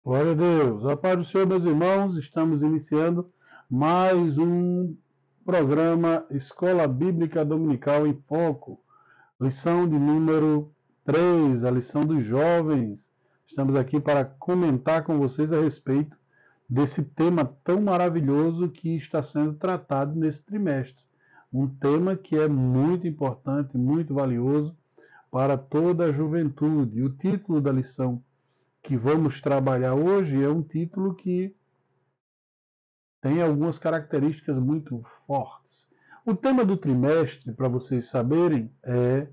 Glória a Deus. A paz do Senhor, meus irmãos, estamos iniciando mais um programa Escola Bíblica Dominical em Foco, lição de número 3, a lição dos jovens. Estamos aqui para comentar com vocês a respeito desse tema tão maravilhoso que está sendo tratado nesse trimestre. Um tema que é muito importante, muito valioso para toda a juventude. O título da lição que vamos trabalhar hoje é um título que tem algumas características muito fortes. O tema do trimestre, para vocês saberem, é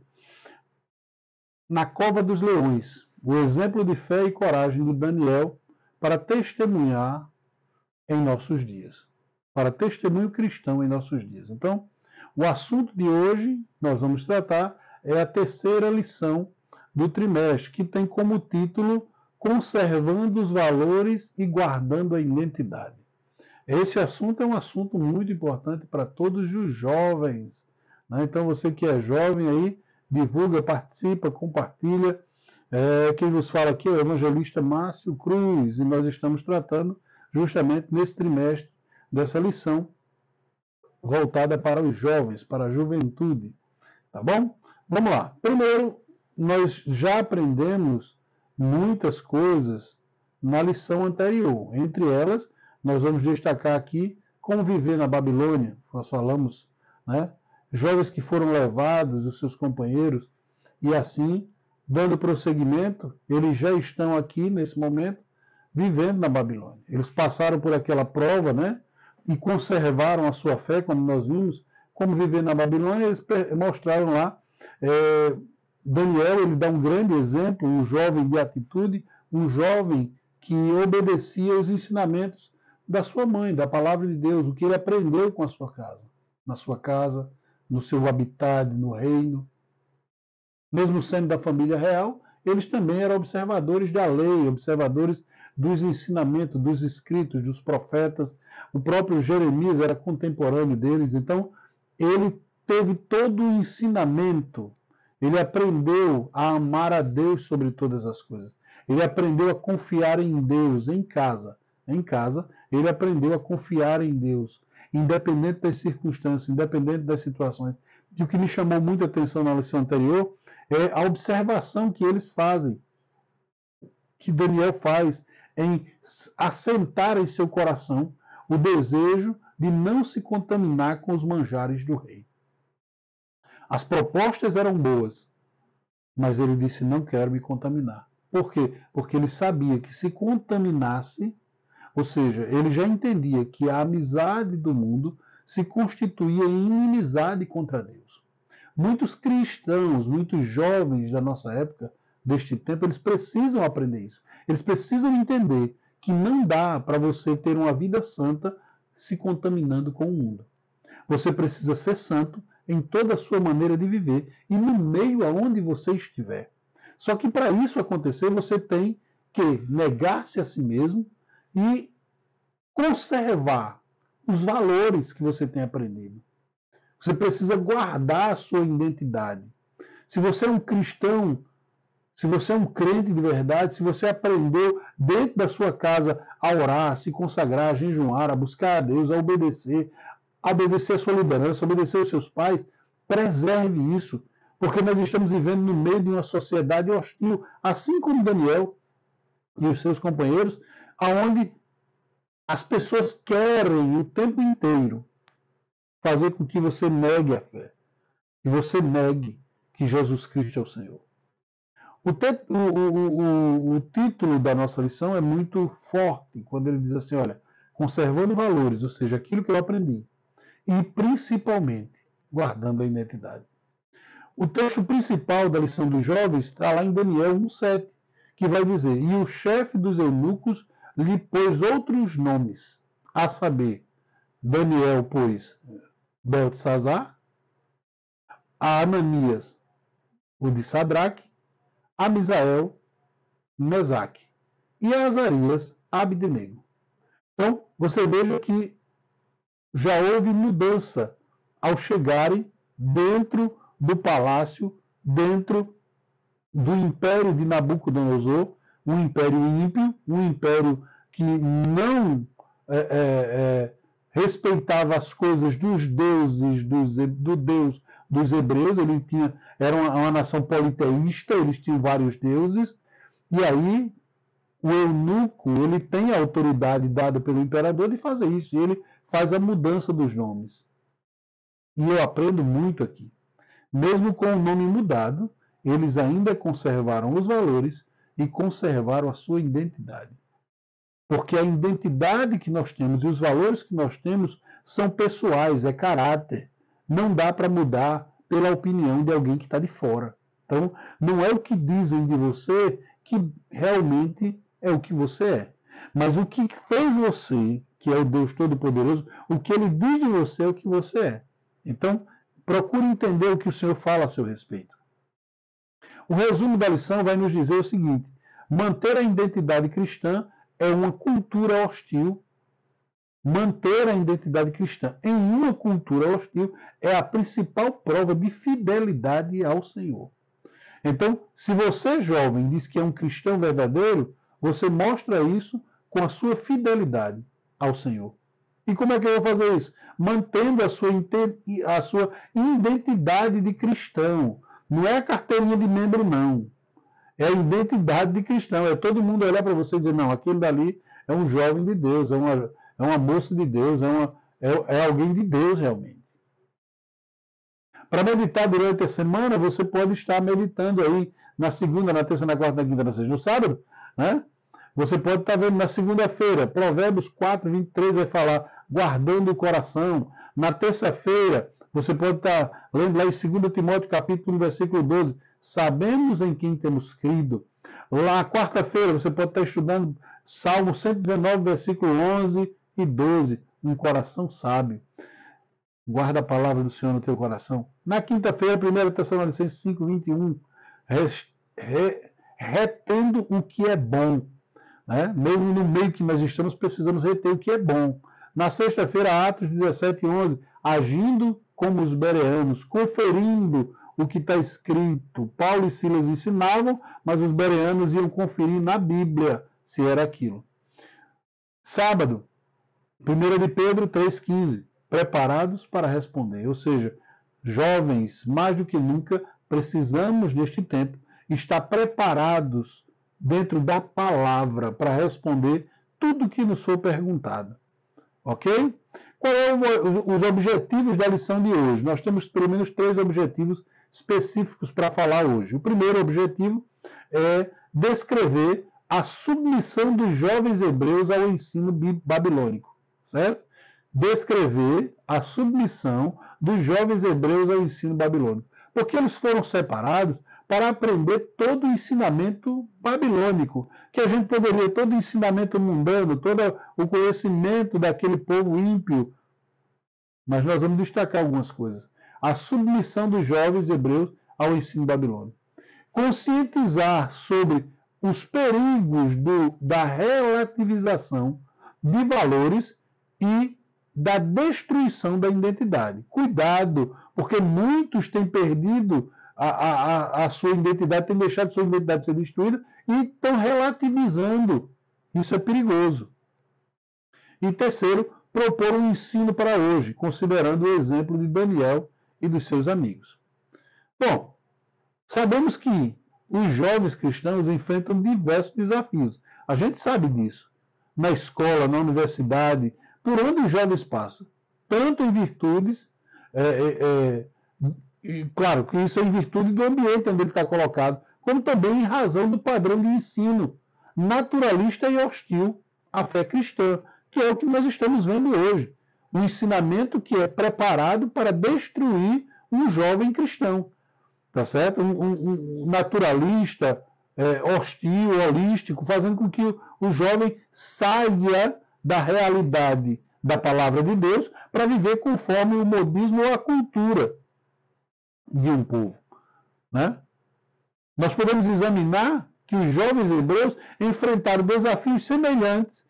Na Cova dos Leões, o exemplo de fé e coragem de Daniel para testemunhar em nossos dias, para testemunho cristão em nossos dias. Então, o assunto de hoje, nós vamos tratar, é a terceira lição do trimestre, que tem como título Conservando os valores e guardando a identidade. Esse assunto é um assunto muito importante para todos os jovens, né? Então você que é jovem aí, divulga, participa, compartilha. Quem nos fala aqui é o evangelista Márcio Cruz, e nós estamos tratando justamente nesse trimestre dessa lição voltada para os jovens, para a juventude. Tá bom? Vamos lá. Primeiro, nós já aprendemos muitas coisas na lição anterior. Entre elas, nós vamos destacar aqui como viver na Babilônia. Nós falamos, né? Jovens que foram levados, os seus companheiros, e assim, dando prosseguimento, eles já estão aqui, nesse momento, vivendo na Babilônia. Eles passaram por aquela prova, né? E conservaram a sua fé, como nós vimos, como viver na Babilônia. Eles mostraram lá Daniel, ele dá um grande exemplo, um jovem de atitude, um jovem que obedecia os ensinamentos da sua mãe, da palavra de Deus, o que ele aprendeu com a sua casa, na sua casa, no seu habitat, no reino. Mesmo sendo da família real, eles também eram observadores da lei, observadores dos ensinamentos, dos escritos, dos profetas. O próprio Jeremias era contemporâneo deles, então ele teve todo o ensinamento. Ele aprendeu a amar a Deus sobre todas as coisas. Ele aprendeu a confiar em Deus em casa. Em casa, ele aprendeu a confiar em Deus, independente das circunstâncias, independente das situações. E o que me chamou muita atenção na lição anterior é a observação que eles fazem, que Daniel faz, em assentar em seu coração o desejo de não se contaminar com os manjares do rei. As propostas eram boas, mas ele disse, não quero me contaminar. Por quê? Porque ele sabia que se contaminasse, ou seja, ele já entendia que a amizade do mundo se constituía em inimizade contra Deus. Muitos cristãos, muitos jovens da nossa época, deste tempo, eles precisam aprender isso. Eles precisam entender que não dá para você ter uma vida santa se contaminando com o mundo. Você precisa ser santo em toda a sua maneira de viver e no meio aonde você estiver. Só que para isso acontecer, você tem que negar-se a si mesmo e conservar os valores que você tem aprendido. Você precisa guardar a sua identidade. Se você é um cristão, se você é um crente de verdade, se você aprendeu dentro da sua casa a orar, a se consagrar, a jejuar, a buscar a Deus, a obedecer a sua liderança, obedecer aos seus pais, preserve isso, porque nós estamos vivendo no meio de uma sociedade hostil, assim como Daniel e os seus companheiros, aonde as pessoas querem o tempo inteiro fazer com que você negue a fé, que você negue que Jesus Cristo é o Senhor. O título da nossa lição é muito forte, quando ele diz assim, olha, conservando valores, ou seja, aquilo que eu aprendi, e principalmente guardando a identidade. O texto principal da lição dos jovens está lá em Daniel 1,7, que vai dizer, e o chefe dos eunucos lhe pôs outros nomes, a saber, Daniel pôs Beltesazar, a Ananias o de Sadraque, a Misael, Mesaque, e a Azarias, Abdenego. Então, você veja que já houve mudança ao chegarem dentro do palácio, dentro do império de Nabucodonosor, um império ímpio, um império que não respeitava as coisas dos deuses, do Deus dos hebreus. Era uma nação politeísta, eles tinham vários deuses, e aí o eunuco, ele tem a autoridade dada pelo imperador de fazer isso, e ele faz a mudança dos nomes. E eu aprendo muito aqui. Mesmo com o nome mudado, eles ainda conservaram os valores e conservaram a sua identidade. Porque a identidade que nós temos e os valores que nós temos são pessoais, é caráter. Não dá para mudar pela opinião de alguém que está de fora. Então, não é o que dizem de você que realmente é o que você é. Mas o que fez você, que é o Deus Todo-Poderoso, o que ele diz de você é o que você é. Então, procure entender o que o Senhor fala a seu respeito. O resumo da lição vai nos dizer o seguinte: manter a identidade cristã é uma cultura hostil. Manter a identidade cristã em uma cultura hostil é a principal prova de fidelidade ao Senhor. Então, se você, jovem, diz que é um cristão verdadeiro, você mostra isso com a sua fidelidade ao Senhor. E como é que eu vou fazer isso? Mantendo a sua identidade de cristão. Não é a carteirinha de membro, não. É a identidade de cristão. É todo mundo olhar para você e dizer, não, aquele dali é um jovem de Deus, é uma moça de Deus, é alguém de Deus realmente. Para meditar durante a semana, você pode estar meditando aí na segunda, na terça, na quarta, na quinta, na sexta, no sábado, né? Você pode estar vendo na segunda-feira, Provérbios 4, 23 vai falar, guardando o coração. Na terça-feira, você pode estar lendo lá em 2 Timóteo, capítulo 1, versículo 12, sabemos em quem temos crido. Lá, quarta-feira, você pode estar estudando Salmo 119, versículo 11 e 12, um coração sábio. Guarda a palavra do Senhor no teu coração. Na quinta-feira, 1 Tessalonicenses 5, 21, retendo o que é bom. Né? Mesmo no meio que nós estamos, precisamos reter o que é bom. Na sexta-feira, Atos 17, 11, agindo como os bereanos, conferindo o que está escrito. Paulo e Silas ensinavam, mas os bereanos iam conferir na Bíblia se era aquilo. Sábado, 1 de Pedro 3,15, preparados para responder. Ou seja, jovens, mais do que nunca, precisamos neste tempo estar preparados dentro da palavra para responder tudo o que nos for perguntado. Ok? Quais são os objetivos da lição de hoje? Nós temos pelo menos 3 objetivos específicos para falar hoje. O primeiro objetivo é descrever a submissão dos jovens hebreus ao ensino babilônico. Certo? Descrever a submissão dos jovens hebreus ao ensino babilônico. Porque eles foram separados para aprender todo o ensinamento babilônico, que a gente poderia, todo o ensinamento mundano, todo o conhecimento daquele povo ímpio. Mas nós vamos destacar algumas coisas. A submissão dos jovens hebreus ao ensino babilônico. Conscientizar sobre os perigos da relativização de valores e da destruição da identidade. Cuidado, porque muitos têm perdido a sua identidade, têm deixado sua identidade ser destruída e estão relativizando. Isso é perigoso. E terceiro, propor um ensino para hoje, considerando o exemplo de Daniel e dos seus amigos. Bom, sabemos que os jovens cristãos enfrentam diversos desafios. A gente sabe disso. Na escola, na universidade, por onde os jovens passam. Tanto em virtudes, e claro que isso é em virtude do ambiente onde ele está colocado, como também em razão do padrão de ensino naturalista e hostil à fé cristã, que é o que nós estamos vendo hoje. Um ensinamento que é preparado para destruir um jovem cristão. Tá certo? Um naturalista, hostil, holístico, fazendo com que o jovem saia da realidade da palavra de Deus para viver conforme o modismo ou a cultura de um povo. Né? Nós podemos examinar que os jovens hebreus enfrentaram desafios semelhantes,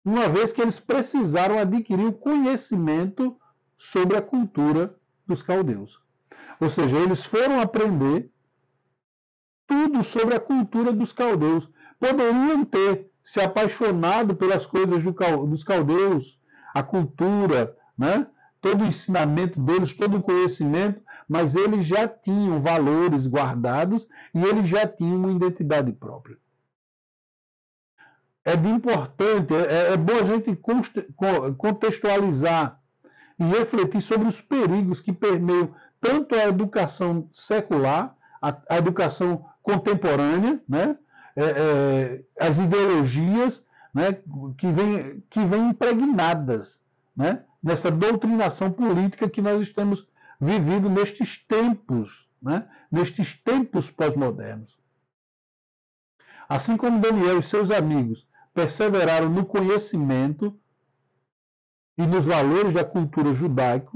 uma vez que eles precisaram adquirir o conhecimento sobre a cultura dos caldeus. Ou seja, eles foram aprender tudo sobre a cultura dos caldeus, poderiam ter se apaixonado pelas coisas dos caldeus, a cultura, né? Todo o ensinamento deles, todo o conhecimento, mas eles já tinham valores guardados e eles já tinham uma identidade própria. É bom a gente contextualizar e refletir sobre os perigos que permeiam tanto a educação secular, a educação contemporânea, né? As ideologias, né? que vêm impregnadas, né? Nessa doutrinação política que nós estamos vivendo nestes tempos, né? Nestes tempos pós-modernos. Assim como Daniel e seus amigos perseveraram no conhecimento e nos valores da cultura judaica,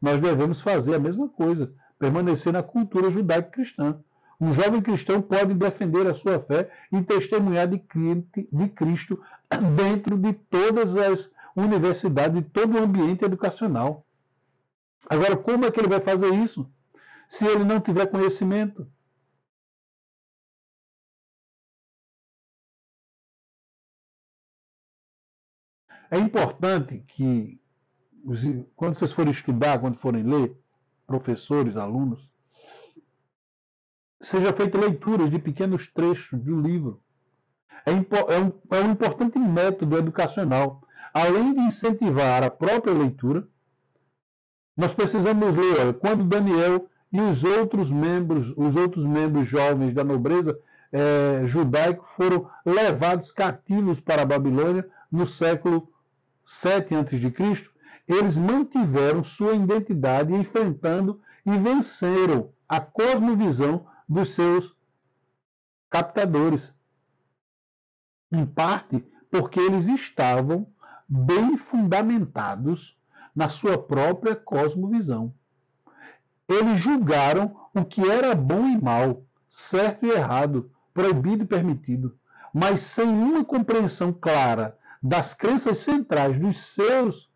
nós devemos fazer a mesma coisa, permanecer na cultura judaico-cristã. Um jovem cristão pode defender a sua fé e testemunhar de Cristo dentro de todas as universidades, de todo o ambiente educacional. Agora, como é que ele vai fazer isso se ele não tiver conhecimento? É importante que, quando vocês forem estudar, quando forem ler, professores, alunos, seja feita leituras de pequenos trechos do livro. É um importante método educacional. Além de incentivar a própria leitura, nós precisamos ler, olha, quando Daniel e os outros membros jovens da nobreza judaica foram levados cativos para a Babilônia no século 7 a.C., eles mantiveram sua identidade enfrentando e venceram a cosmovisão dos seus captadores. Em parte porque eles estavam bem fundamentados na sua própria cosmovisão. Eles julgaram o que era bom e mal, certo e errado, proibido e permitido, mas sem uma compreensão clara das crenças centrais dos seus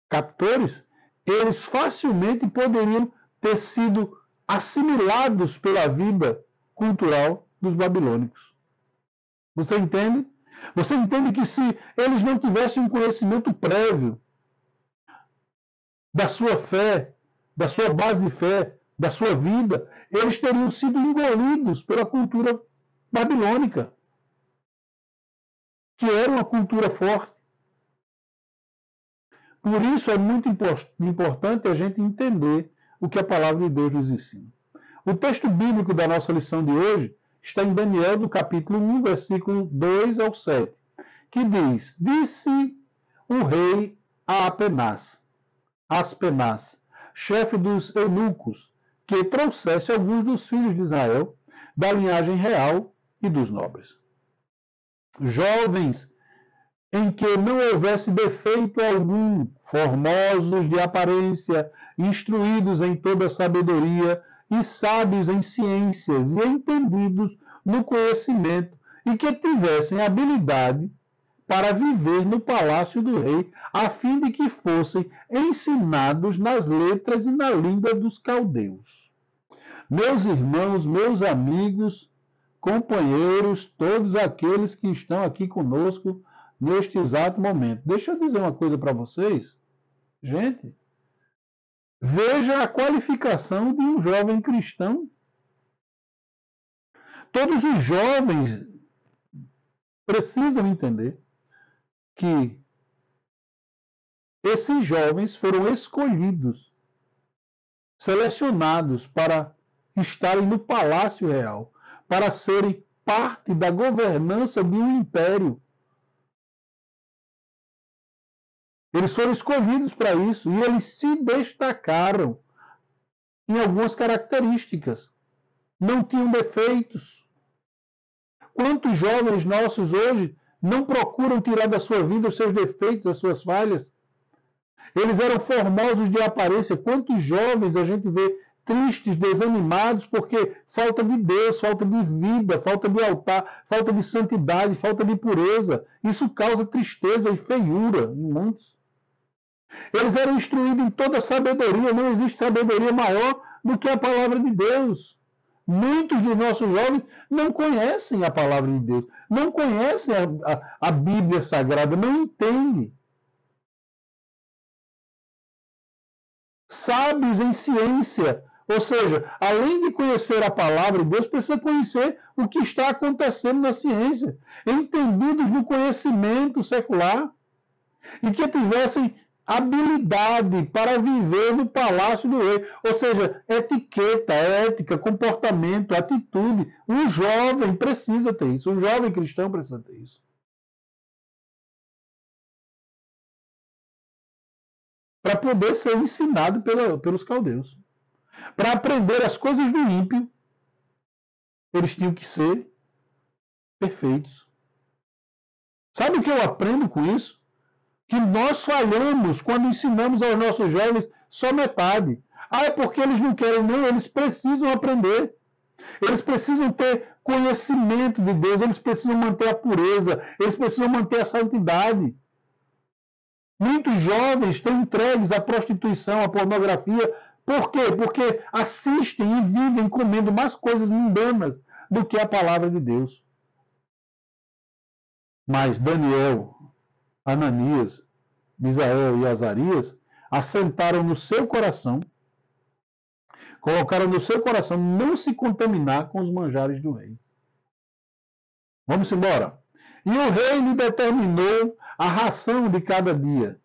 captores, eles facilmente poderiam ter sido assimilados pela vida cultural dos babilônicos. Você entende? Você entende que se eles não tivessem um conhecimento prévio da sua fé, da sua base de fé, da sua vida, eles teriam sido engolidos pela cultura babilônica, que era uma cultura forte. Por isso é muito importante a gente entender o que a palavra de Deus nos ensina. O texto bíblico da nossa lição de hoje está em Daniel, do capítulo 1, versículo 2 ao 7, que diz: Disse o rei a Aspenaz, chefe dos eunucos, que trouxesse alguns dos filhos de Israel, da linhagem real e dos nobres. Jovens em que não houvesse defeito algum, formosos de aparência, instruídos em toda sabedoria e sábios em ciências e entendidos no conhecimento, e que tivessem habilidade para viver no palácio do rei, a fim de que fossem ensinados nas letras e na língua dos caldeus. Meus irmãos, meus amigos, companheiros, todos aqueles que estão aqui conosco neste exato momento. Deixa eu dizer uma coisa para vocês. Gente, veja a qualificação de um jovem cristão. Todos os jovens precisam entender que esses jovens foram escolhidos, selecionados para estarem no Palácio Real, para serem parte da governança de um império. Eles foram escolhidos para isso e eles se destacaram em algumas características. Não tinham defeitos. Quantos jovens nossos hoje não procuram tirar da sua vida os seus defeitos, as suas falhas? Eles eram formosos de aparência. Quantos jovens a gente vê tristes, desanimados, porque falta de Deus, falta de vida, falta de altar, falta de santidade, falta de pureza. Isso causa tristeza e feiura em muitos. Eles eram instruídos em toda sabedoria, não existe sabedoria maior do que a palavra de Deus. Muitos dos nossos jovens não conhecem a palavra de Deus, não conhecem a Bíblia Sagrada, não entendem. Sábios em ciência, ou seja, além de conhecer a palavra de Deus, precisa conhecer o que está acontecendo na ciência, entendidos no conhecimento secular, e que tivessem habilidade para viver no palácio do rei, ou seja, etiqueta, ética, comportamento, atitude. Um jovem precisa ter isso, um jovem cristão precisa ter isso. Para poder ser ensinado pelos caldeus. Para aprender as coisas do ímpio, eles tinham que ser perfeitos. Sabe o que eu aprendo com isso? Que nós falhamos quando ensinamos aos nossos jovens só metade. É porque eles não querem, não, eles precisam aprender. Eles precisam ter conhecimento de Deus, eles precisam manter a pureza, eles precisam manter a santidade. Muitos jovens estão entregues à prostituição, à pornografia. Por quê? Porque assistem e vivem comendo mais coisas mundanas do que a palavra de Deus. Mas Daniel, Ananias, Misael e Azarias assentaram no seu coração, colocaram no seu coração não se contaminar com os manjares do rei. Vamos embora. E o rei lhe determinou a ração de cada dia,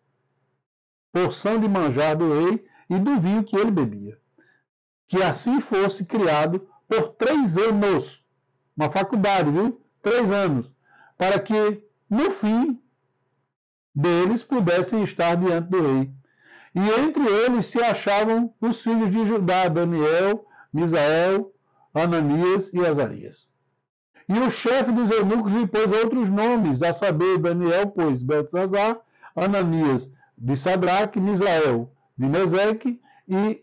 porção de manjar do rei e do vinho que ele bebia. Que assim fosse criado por 3 anos, uma faculdade, viu? 3 anos, para que no fim deles pudessem estar diante do rei. E entre eles se achavam os filhos de Judá, Daniel, Misael, Ananias e Azarias. E o chefe dos eunucos lhe pôs outros nomes, a saber, Daniel pôs Beltesazar, Ananias de Sadraque, Misael de Meseque e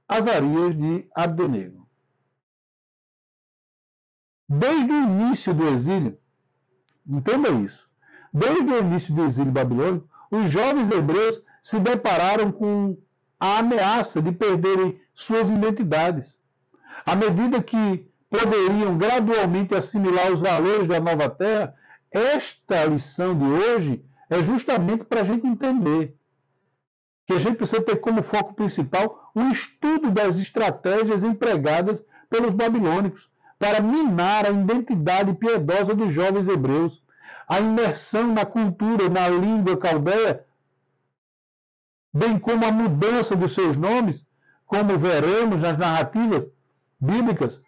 Azarias de Abdenego. Desde o início do exílio, entenda isso, desde o início do exílio babilônico, os jovens hebreus se depararam com a ameaça de perderem suas identidades. À medida que poderiam gradualmente assimilar os valores da nova terra, esta lição de hoje é justamente para a gente entender que a gente precisa ter como foco principal o estudo das estratégias empregadas pelos babilônicos para minar a identidade piedosa dos jovens hebreus, a imersão na cultura, na língua caldeia, bem como a mudança dos seus nomes, como veremos nas narrativas bíblicas,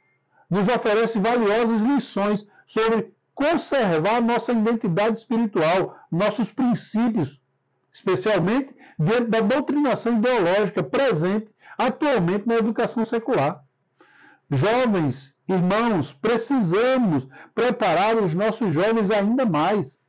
nos oferece valiosas lições sobre conservar nossa identidade espiritual, nossos princípios, especialmente diante da doutrinação ideológica presente atualmente na educação secular. Jovens, irmãos, precisamos preparar os nossos jovens ainda mais.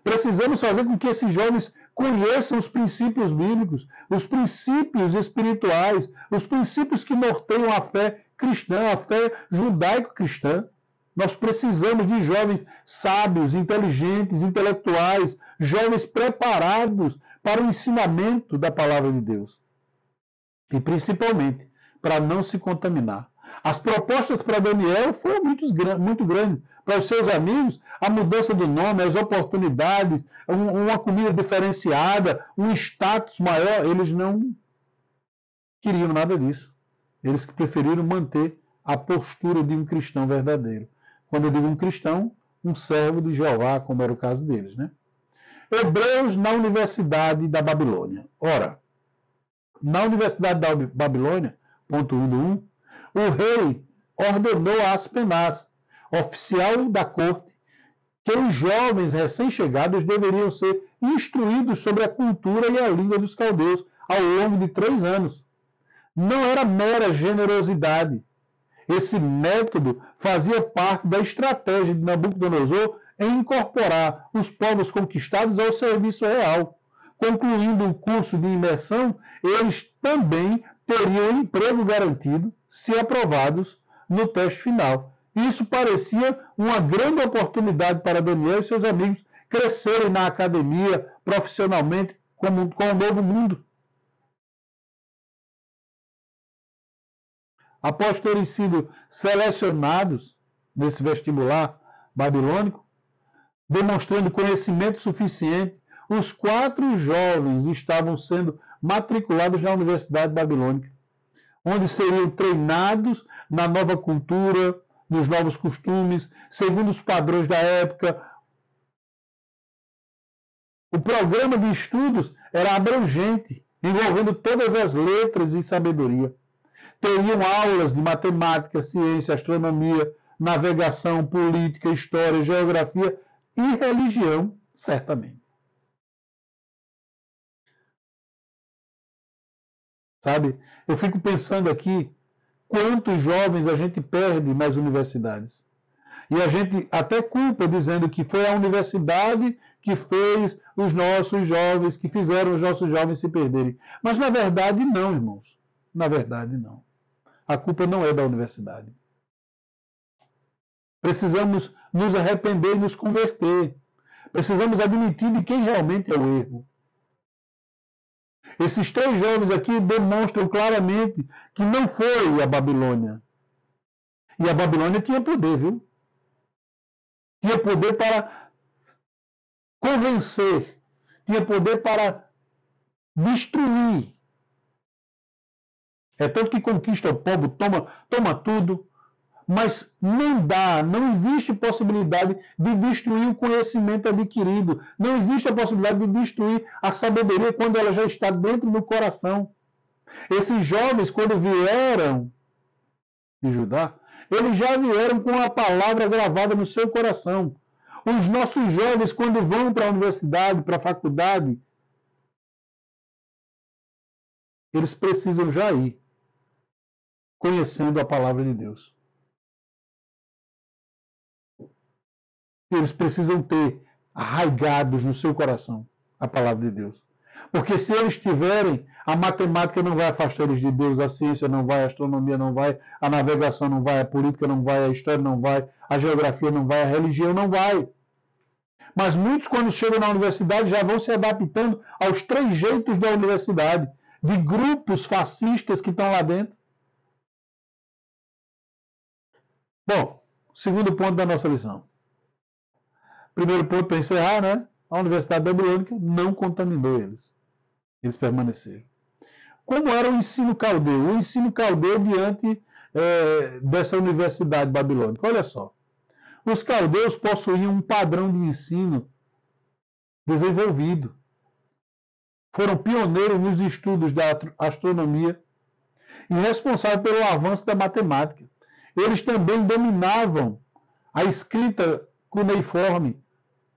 Precisamos fazer com que esses jovens conheçam os princípios bíblicos, os princípios espirituais, os princípios que norteiam a fé cristã, a fé judaico-cristã. Nós precisamos de jovens sábios, inteligentes, intelectuais, jovens preparados para o ensinamento da palavra de Deus. E principalmente, para não se contaminar. As propostas para Daniel foram muito grandes. Para os seus amigos, a mudança do nome, as oportunidades, uma comida diferenciada, um status maior, eles não queriam nada disso. Eles preferiram manter a postura de um cristão verdadeiro. Quando eu digo um cristão, um servo de Jeová, como era o caso deles, né? Hebreus na Universidade da Babilônia. Ora, na Universidade da Babilônia, ponto 1 do 1, o rei ordenou a Aspenaz, oficial da corte, que os jovens recém-chegados deveriam ser instruídos sobre a cultura e a língua dos caldeus ao longo de 3 anos. Não era mera generosidade. Esse método fazia parte da estratégia de Nabucodonosor em incorporar os povos conquistados ao serviço real. Concluindo o curso de imersão, eles também teriam emprego garantido, se aprovados no teste final. Isso parecia uma grande oportunidade para Daniel e seus amigos crescerem na academia, profissionalmente, com um novo mundo. após terem sido selecionados nesse vestibular babilônico, demonstrando conhecimento suficiente, os 4 jovens estavam sendo matriculados na Universidade Babilônica, onde seriam treinados na nova cultura, nos novos costumes, segundo os padrões da época. O programa de estudos era abrangente, envolvendo todas as letras e sabedoria. Teriam aulas de matemática, ciência, astronomia, navegação, política, história, geografia e religião, certamente. Sabe? Eu fico pensando aqui quantos jovens a gente perde nas universidades. E a gente até culpa dizendo que foi a universidade que fez os nossos jovens, que fizeram os nossos jovens se perderem. Mas na verdade não, irmãos. Na verdade não. A culpa não é da universidade. Precisamos nos arrepender e nos converter. Precisamos admitir de quem realmente é o erro. Esses 3 jovens aqui demonstram claramente que não foi a Babilônia. E a Babilônia tinha poder, viu? Tinha poder para convencer. Tinha poder para destruir. É tanto que conquista o povo, toma tudo. Mas não existe possibilidade de destruir o conhecimento adquirido. Não existe a possibilidade de destruir a sabedoria quando ela já está dentro do coração. Esses jovens, quando vieram de Judá, eles já vieram com a palavra gravada no seu coração. Os nossos jovens, quando vão para a universidade, para a faculdade, eles precisam já ir conhecendo a palavra de Deus. Eles precisam ter arraigados no seu coração a palavra de Deus. Porque se eles tiverem, a matemática não vai afastar eles de Deus, a ciência não vai, a astronomia não vai, a navegação não vai, a política não vai, a história não vai, a geografia não vai, a religião não vai. Mas muitos, quando chegam na universidade, já vão se adaptando aos trejeitos da universidade, de grupos fascistas que estão lá dentro. Bom, segundo ponto da nossa lição. Primeiro ponto para encerrar, né? A Universidade Babilônica não contaminou eles. Eles permaneceram. Como era o ensino caldeu? O ensino caldeu diante dessa Universidade Babilônica. Olha só. Os caldeus possuíam um padrão de ensino desenvolvido. Foram pioneiros nos estudos da astronomia e responsáveis pelo avanço da matemática. Eles também dominavam a escrita cuneiforme,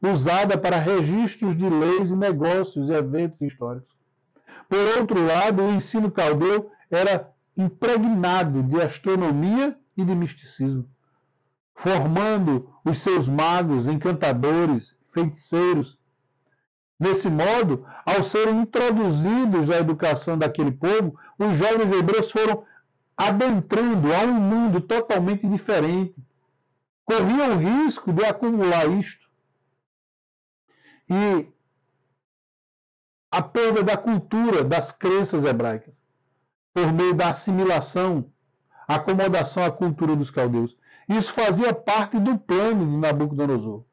usada para registros de leis e negócios e eventos históricos. Por outro lado, o ensino caldeu era impregnado de astronomia e de misticismo, formando os seus magos, encantadores, feiticeiros. Desse modo, ao serem introduzidos à educação daquele povo, os jovens hebreus foram adentrando a um mundo totalmente diferente. Corriam o risco de acumular isto. E a perda da cultura, das crenças hebraicas, por meio da assimilação, acomodação à cultura dos caldeus. Isso fazia parte do plano de Nabucodonosor.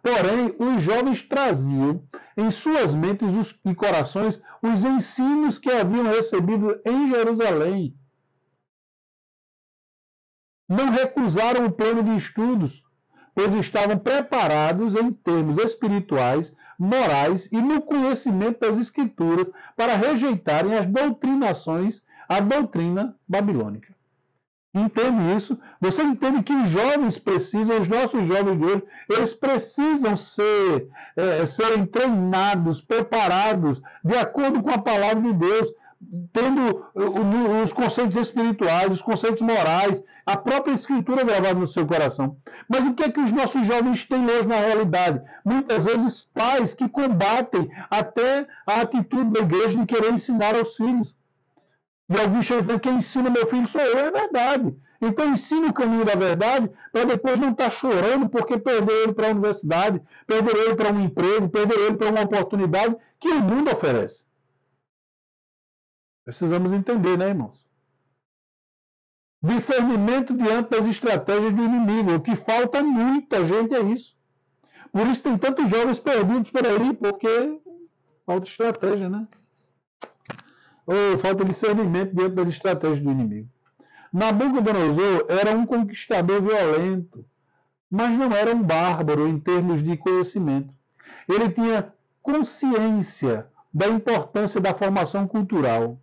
Porém, os jovens traziam em suas mentes e corações os ensinos que haviam recebido em Jerusalém. Não recusaram o plano de estudos, pois estavam preparados em termos espirituais, morais e no conhecimento das Escrituras para rejeitarem as doutrinações, a doutrina babilônica. Entende isso? Você entende que os jovens precisam, os nossos jovens de hoje, eles precisam serem treinados, preparados, de acordo com a palavra de Deus, tendo os conceitos espirituais, os conceitos morais, a própria Escritura gravada no seu coração. Mas o que é que os nossos jovens têm hoje na realidade? Muitas vezes pais que combatem até a atitude da igreja de querer ensinar aos filhos. E alguns chegam dizendo, quem ensina meu filho sou eu, é verdade. Então ensina o caminho da verdade para depois não estar chorando porque perdeu ele para a universidade, perdeu ele para um emprego, perdeu ele para uma oportunidade que o mundo oferece. Precisamos entender, né, irmãos? Discernimento diante das estratégias do inimigo. O que falta muita gente é isso. Por isso tem tantos jovens perdidos por aí, porque falta estratégia, né? Ou falta discernimento diante das estratégias do inimigo. Nabucodonosor era um conquistador violento, mas não era um bárbaro em termos de conhecimento. Ele tinha consciência da importância da formação cultural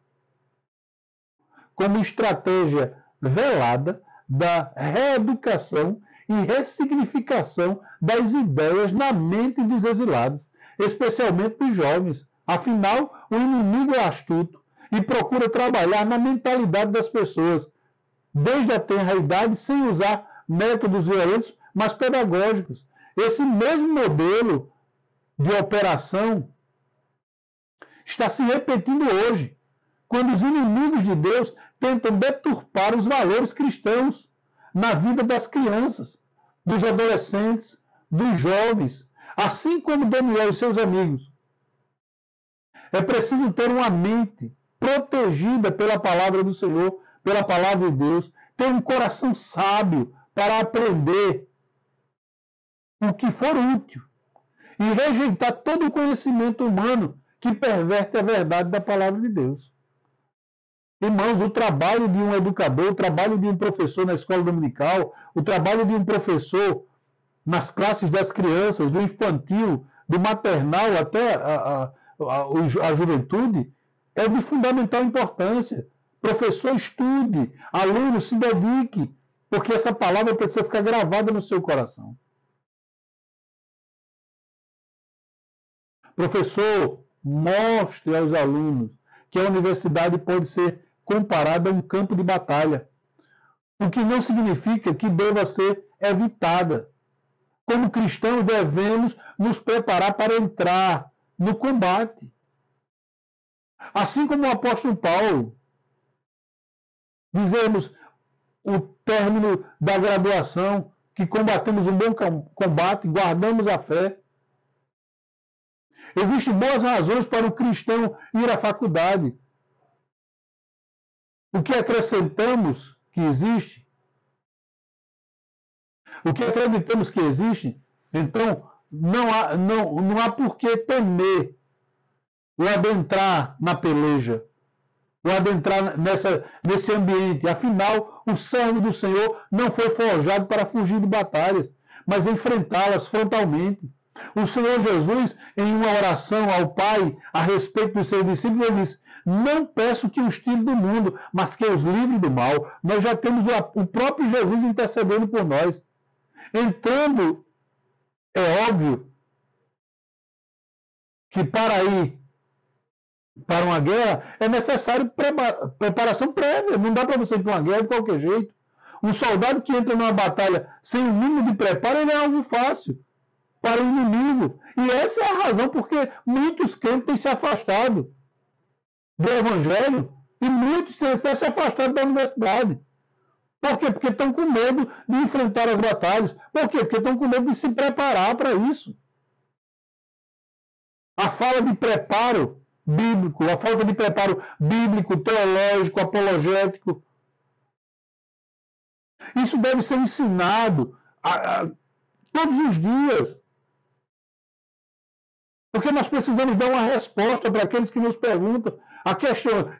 como estratégia velada da reeducação e ressignificação das ideias na mente dos exilados, especialmente dos jovens. Afinal, o inimigo é astuto e procura trabalhar na mentalidade das pessoas, desde a tenra idade, sem usar métodos violentos, mas pedagógicos. Esse mesmo modelo de operação está se repetindo hoje, quando os inimigos de Deus tentam deturpar os valores cristãos na vida das crianças, dos adolescentes, dos jovens, assim como Daniel e seus amigos. É preciso ter uma mente protegida pela palavra do Senhor, pela palavra de Deus, ter um coração sábio para aprender o que for útil e rejeitar todo o conhecimento humano que perverte a verdade da palavra de Deus. Irmãos, o trabalho de um educador, o trabalho de um professor na escola dominical, o trabalho de um professor nas classes das crianças, do infantil, do maternal até a juventude, é de fundamental importância. Professor, estude, aluno, se dedique, porque essa palavra precisa ficar gravada no seu coração. Professor, mostre aos alunos que a universidade pode ser comparada a um campo de batalha, o que não significa que deva ser evitada. Como cristãos, devemos nos preparar para entrar no combate. Assim como o apóstolo Paulo, dizemos o término da graduação, que combatemos um bom combate, guardamos a fé. Existem boas razões para o cristão ir à faculdade. O que acrescentamos que existe, o que acreditamos que existe, então não há por que temer o adentrar na peleja, o adentrar nesse ambiente. Afinal, o servo do Senhor não foi forjado para fugir de batalhas, mas enfrentá-las frontalmente. O Senhor Jesus, em uma oração ao Pai a respeito dos seus discípulos, ele disse: não peço que os tire do mundo, mas que os livre do mal. Nós já temos o próprio Jesus intercedendo por nós. Entrando, é óbvio que para ir para uma guerra é necessário preparação prévia. Não dá para você ir para uma guerra de qualquer jeito. Um soldado que entra numa batalha sem o mínimo de preparo, ele é alvo fácil para o inimigo. E essa é a razão porque muitos crentes têm se afastado do Evangelho e muitos têm se afastado da universidade. Por quê? Porque estão com medo de enfrentar as batalhas. Por quê? Porque estão com medo de se preparar para isso. A falta de preparo bíblico, teológico, apologético, isso deve ser ensinado todos os dias. Porque nós precisamos dar uma resposta para aqueles que nos perguntam,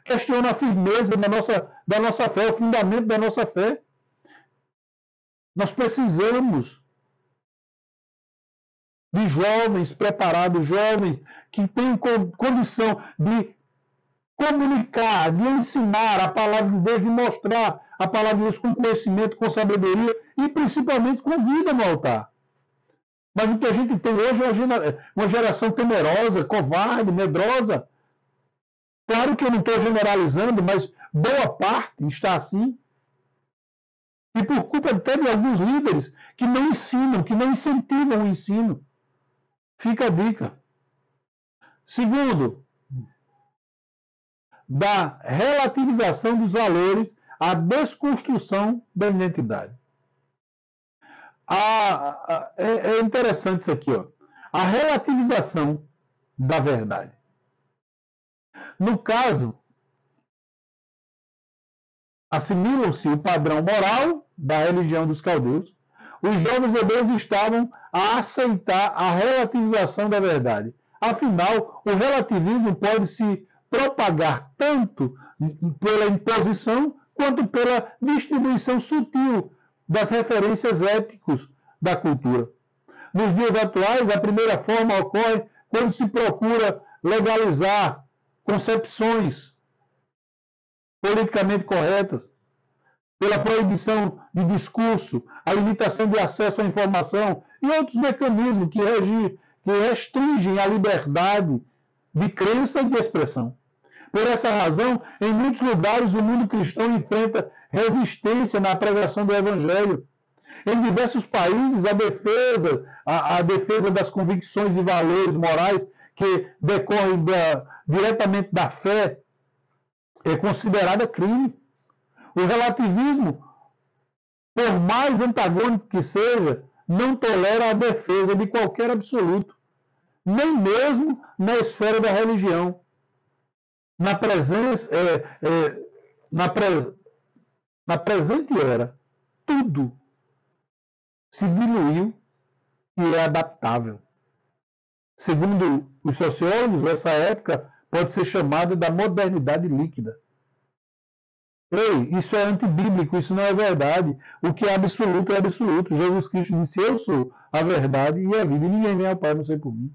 questiona a firmeza da nossa fé, o fundamento da nossa fé. Nós precisamos de jovens preparados, jovens que têm condição de comunicar, de ensinar a palavra de Deus, de mostrar a palavra de Deus com conhecimento, com sabedoria e principalmente com vida no altar. Mas o que a gente tem hoje é uma geração temerosa, covarde, medrosa. Claro que eu não estou generalizando, mas boa parte está assim. E por culpa até de alguns líderes que não ensinam, que não incentivam o ensino. Fica a dica. Segundo, da relativização dos valores à desconstrução da identidade. É interessante isso aqui, ó. A relativização da verdade. No caso, assimilam-se o padrão moral da religião dos caldeus, os jovens hebreus estavam a aceitar a relativização da verdade. Afinal, o relativismo pode se propagar tanto pela imposição quanto pela distribuição sutil das referências éticas da cultura. Nos dias atuais, a primeira forma ocorre quando se procura legalizar concepções politicamente corretas, pela proibição de discurso, a limitação de acesso à informação e outros mecanismos que restringem a liberdade de crença e de expressão. Por essa razão, em muitos lugares o mundo cristão enfrenta resistência na pregação do Evangelho. Em diversos países, a defesa das convicções e valores morais que decorrem diretamente da fé é considerada crime. O relativismo, por mais antagônico que seja, não tolera a defesa de qualquer absoluto, nem mesmo na esfera da religião. Na presente era, tudo se diluiu e é adaptável. Segundo os sociólogos, essa época pode ser chamada da modernidade líquida. Ei, isso é antibíblico, isso não é verdade. O que é absoluto é absoluto. Jesus Cristo disse, eu sou a verdade e a vida, e ninguém vem ao Pai a não ser por mim.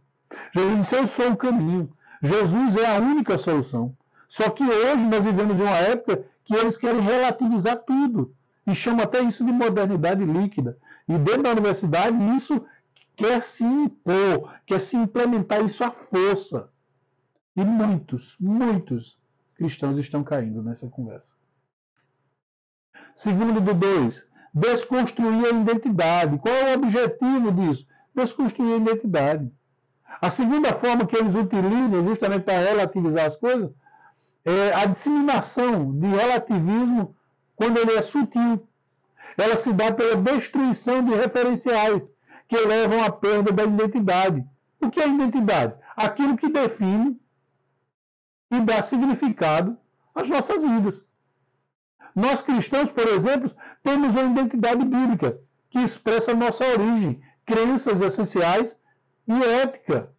Jesus disse, eu sou o caminho. Jesus é a única solução. Só que hoje nós vivemos em uma época que eles querem relativizar tudo. E chamam até isso de modernidade líquida. E dentro da universidade, isso quer se impor, quer se implementar isso à força. E muitos cristãos estão caindo nessa conversa. Segundo do 2, desconstruir a identidade. Qual é o objetivo disso? Desconstruir a identidade. A segunda forma que eles utilizam justamente para relativizar as coisas é a disseminação de relativismo quando ele é sutil. Ela se dá pela destruição de referenciais que levam à perda da identidade. O que é identidade? Aquilo que define e dá significado às nossas vidas. Nós cristãos, por exemplo, temos uma identidade bíblica que expressa a nossa origem, crenças essenciais e ética.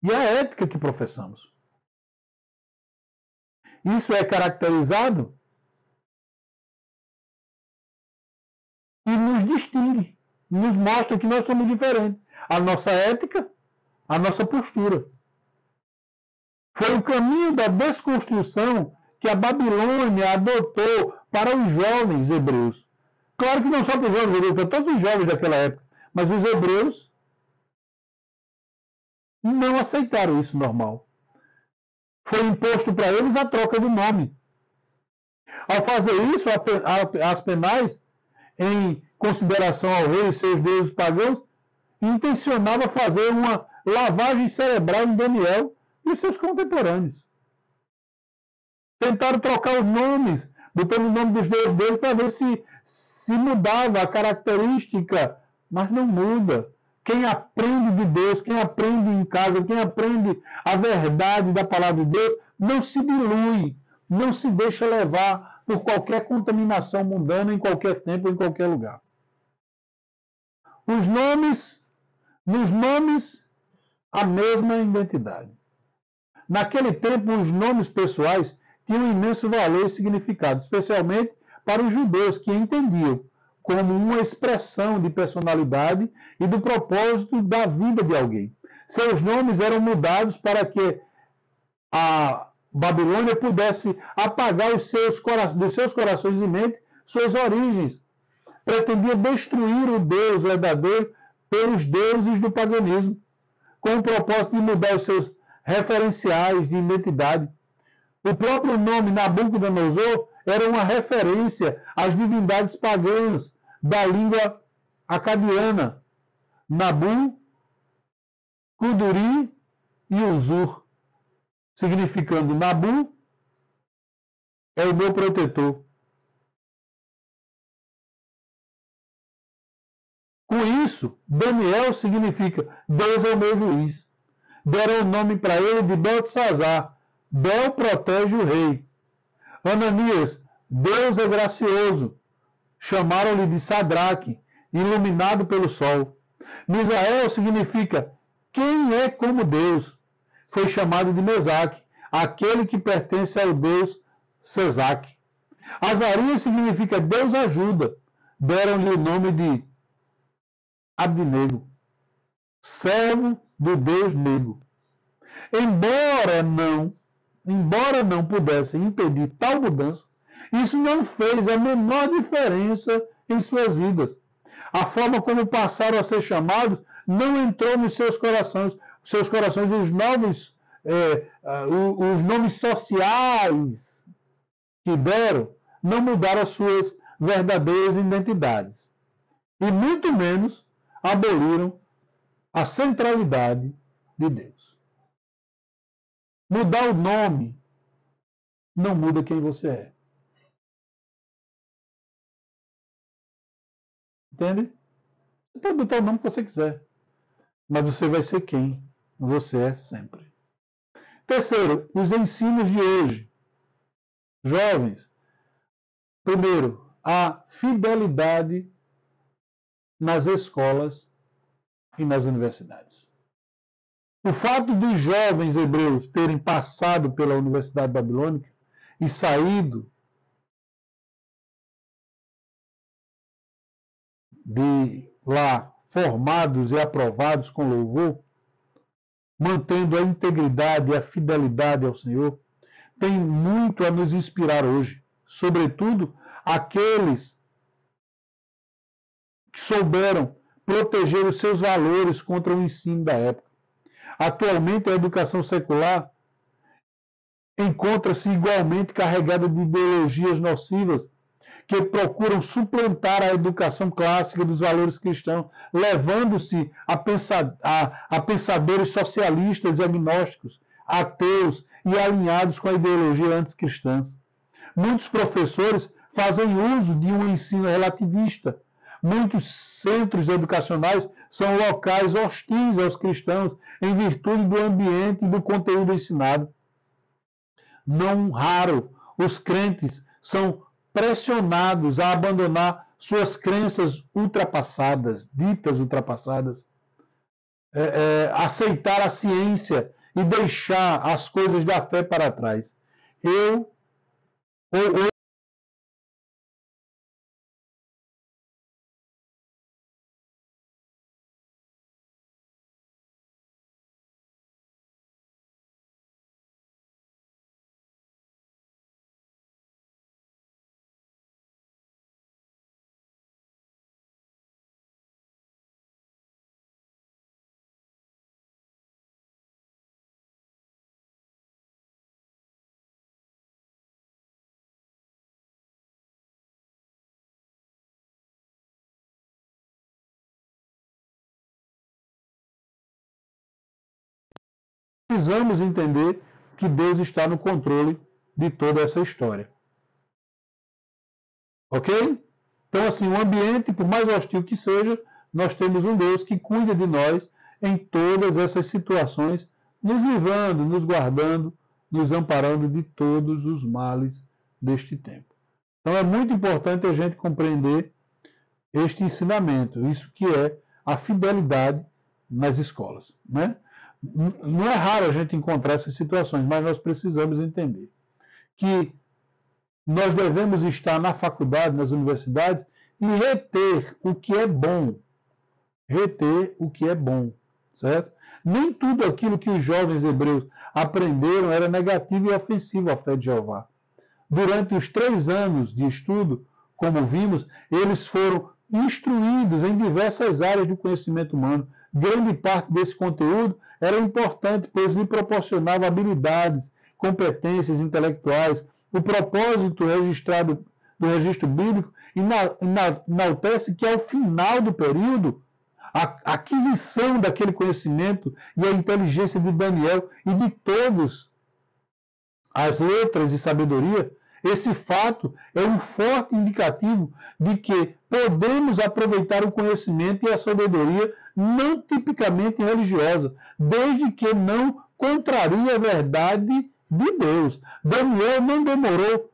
E a ética que professamos. Isso é caracterizado e nos distingue, nos mostra que nós somos diferentes. A nossa ética, a nossa postura. Foi o caminho da desconstrução que a Babilônia adotou para os jovens hebreus. Claro que não só para os jovens hebreus, para todos os jovens daquela época, mas os hebreus não aceitaram isso normal. Foi imposto para eles a troca do nome. Ao fazer isso, as penais, em consideração ao rei e seus deuses pagãos, intencionava fazer uma lavagem cerebral em Daniel e seus contemporâneos. Tentaram trocar os nomes, botando o nome dos deuses deles para ver se mudava a característica, mas não muda. Quem aprende de Deus, quem aprende em casa, quem aprende a verdade da palavra de Deus, não se dilui, não se deixa levar por qualquer contaminação mundana em qualquer tempo, em qualquer lugar. Nos nomes, a mesma identidade. Naquele tempo, os nomes pessoais tinham imenso valor e significado, especialmente para os judeus, que entendiam como uma expressão de personalidade e do propósito da vida de alguém. Seus nomes eram mudados para que a Babilônia pudesse apagar dos seus corações e mente suas origens. Pretendia destruir o Deus verdadeiro pelos deuses do paganismo, com o propósito de mudar os seus referenciais de identidade. O próprio nome Nabucodonosor era uma referência às divindades pagãs da língua acadiana, Nabu, Kuduri e Uzur, significando Nabu é o meu protetor. Com isso, Daniel significa Deus é o meu juiz. Deram o nome para ele de Beltesazar, Bel protege o rei. Ananias, Deus é gracioso. Chamaram-lhe de Sadraque, iluminado pelo sol. Misael significa quem é como Deus. Foi chamado de Mesaque, aquele que pertence ao Deus Sesaque. Azarias significa Deus ajuda. Deram-lhe o nome de Abdinego, servo do Deus Nego. Embora não pudessem impedir tal mudança, isso não fez a menor diferença em suas vidas. A forma como passaram a ser chamados não entrou nos seus corações. Os nomes sociais que deram não mudaram as suas verdadeiras identidades. E muito menos aboliram a centralidade de Deus. Mudar o nome não muda quem você é. Entende? Você pode botar o nome que você quiser, mas você vai ser quem você é sempre. Terceiro, os ensinos de hoje. Jovens, primeiro, a fidelidade nas escolas e nas universidades. O fato dos jovens hebreus terem passado pela Universidade Babilônica e saído de lá formados e aprovados com louvor, mantendo a integridade e a fidelidade ao Senhor, tem muito a nos inspirar hoje, sobretudo aqueles que souberam proteger os seus valores contra o ensino da época. Atualmente, a educação secular encontra-se igualmente carregada de ideologias nocivas que procuram suplantar a educação clássica dos valores cristãos, levando-se a pensadores socialistas e agnósticos, ateus e alinhados com a ideologia anticristã. Muitos professores fazem uso de um ensino relativista. Muitos centros educacionais são locais hostis aos cristãos em virtude do ambiente e do conteúdo ensinado. Não raro, os crentes são pressionados a abandonar suas crenças ultrapassadas, ditas ultrapassadas, aceitar a ciência e deixar as coisas da fé para trás. Precisamos entender que Deus está no controle de toda essa história. Ok? Então, assim, o ambiente, por mais hostil que seja, nós temos um Deus que cuida de nós em todas essas situações, nos livrando, nos guardando, nos amparando de todos os males deste tempo. Então, é muito importante a gente compreender este ensinamento, isso que é a fidelidade nas escolas, né? Não é raro a gente encontrar essas situações, mas nós precisamos entender que nós devemos estar na faculdade, nas universidades, e reter o que é bom. Reter o que é bom, certo? Nem tudo aquilo que os jovens hebreus aprenderam era negativo e ofensivo à fé de Jeová. Durante os 3 anos de estudo, como vimos, eles foram instruídos em diversas áreas do conhecimento humano. Grande parte desse conteúdo era importante, pois lhe proporcionava habilidades, competências intelectuais. O propósito registrado do registro bíblico enaltece que, ao final do período, a aquisição daquele conhecimento e a inteligência de Daniel e de todos as letras e sabedoria, esse fato é um forte indicativo de que podemos aproveitar o conhecimento e a sabedoria não tipicamente religiosa, desde que não contrarie a verdade de Deus. Daniel não demorou,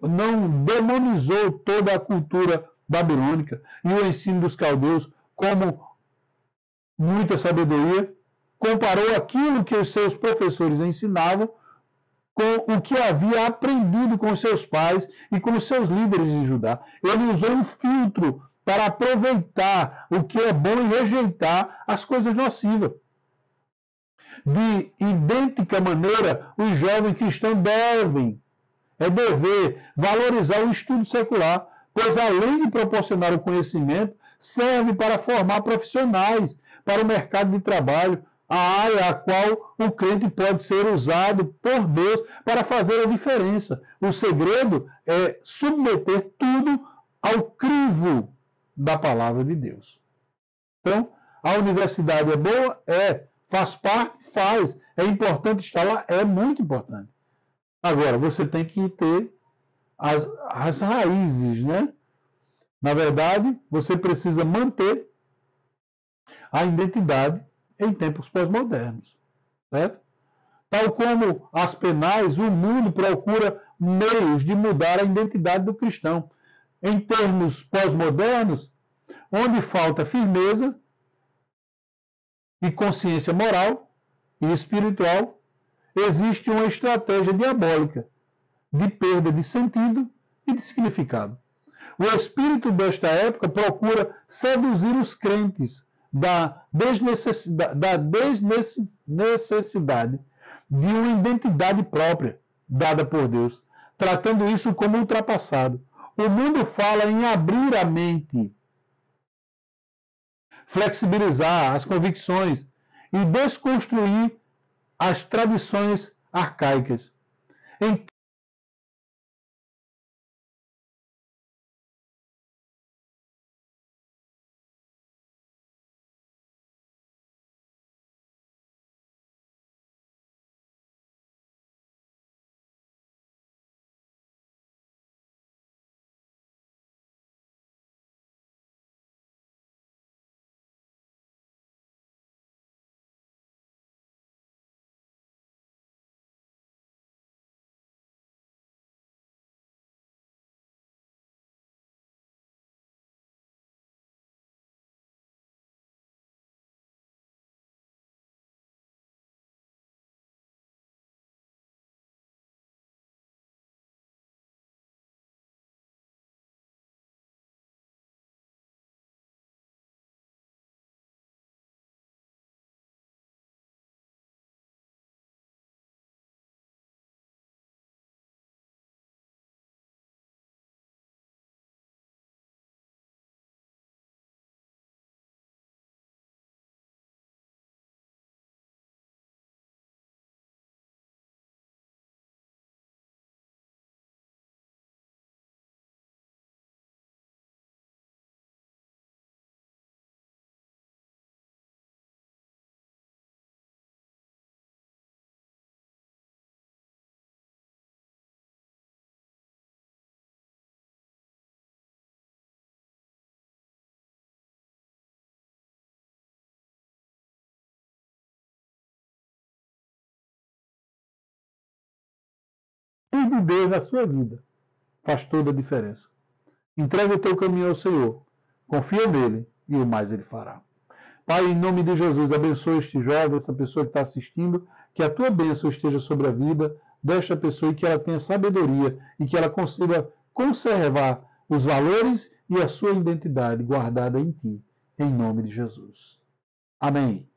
não demonizou toda a cultura babilônica e o ensino dos caldeus como muita sabedoria, comparou aquilo que os seus professores ensinavam com o que havia aprendido com seus pais e com os seus líderes de Judá. Ele usou um filtro para aproveitar o que é bom e rejeitar as coisas nocivas. De idêntica maneira, os jovens cristãos devem valorizar o estudo secular, pois além de proporcionar o conhecimento, serve para formar profissionais para o mercado de trabalho, a área a qual o crente pode ser usado por Deus para fazer a diferença. O segredo é submeter tudo ao crivo da palavra de Deus. Então, a universidade é boa? É. Faz parte? Faz. É importante estar lá? É muito importante. Agora, você tem que ter as raízes, né? Na verdade, você precisa manter a identidade em tempos pós-modernos, certo? Tal como as penais, o mundo procura meios de mudar a identidade do cristão. Em termos pós-modernos, onde falta firmeza e consciência moral e espiritual, existe uma estratégia diabólica de perda de sentido e de significado. O espírito desta época procura seduzir os crentes da desnecessidade de uma identidade própria dada por Deus, tratando isso como ultrapassado. O mundo fala em abrir a mente, flexibilizar as convicções e desconstruir as tradições arcaicas. De Deus na sua vida faz toda a diferença. Entrega o teu caminho ao Senhor, confia nele e o mais ele fará. Pai, em nome de Jesus, abençoe este jovem, essa pessoa que está assistindo, que a tua bênção esteja sobre a vida desta pessoa e que ela tenha sabedoria e que ela consiga conservar os valores e a sua identidade guardada em ti, em nome de Jesus. Amém.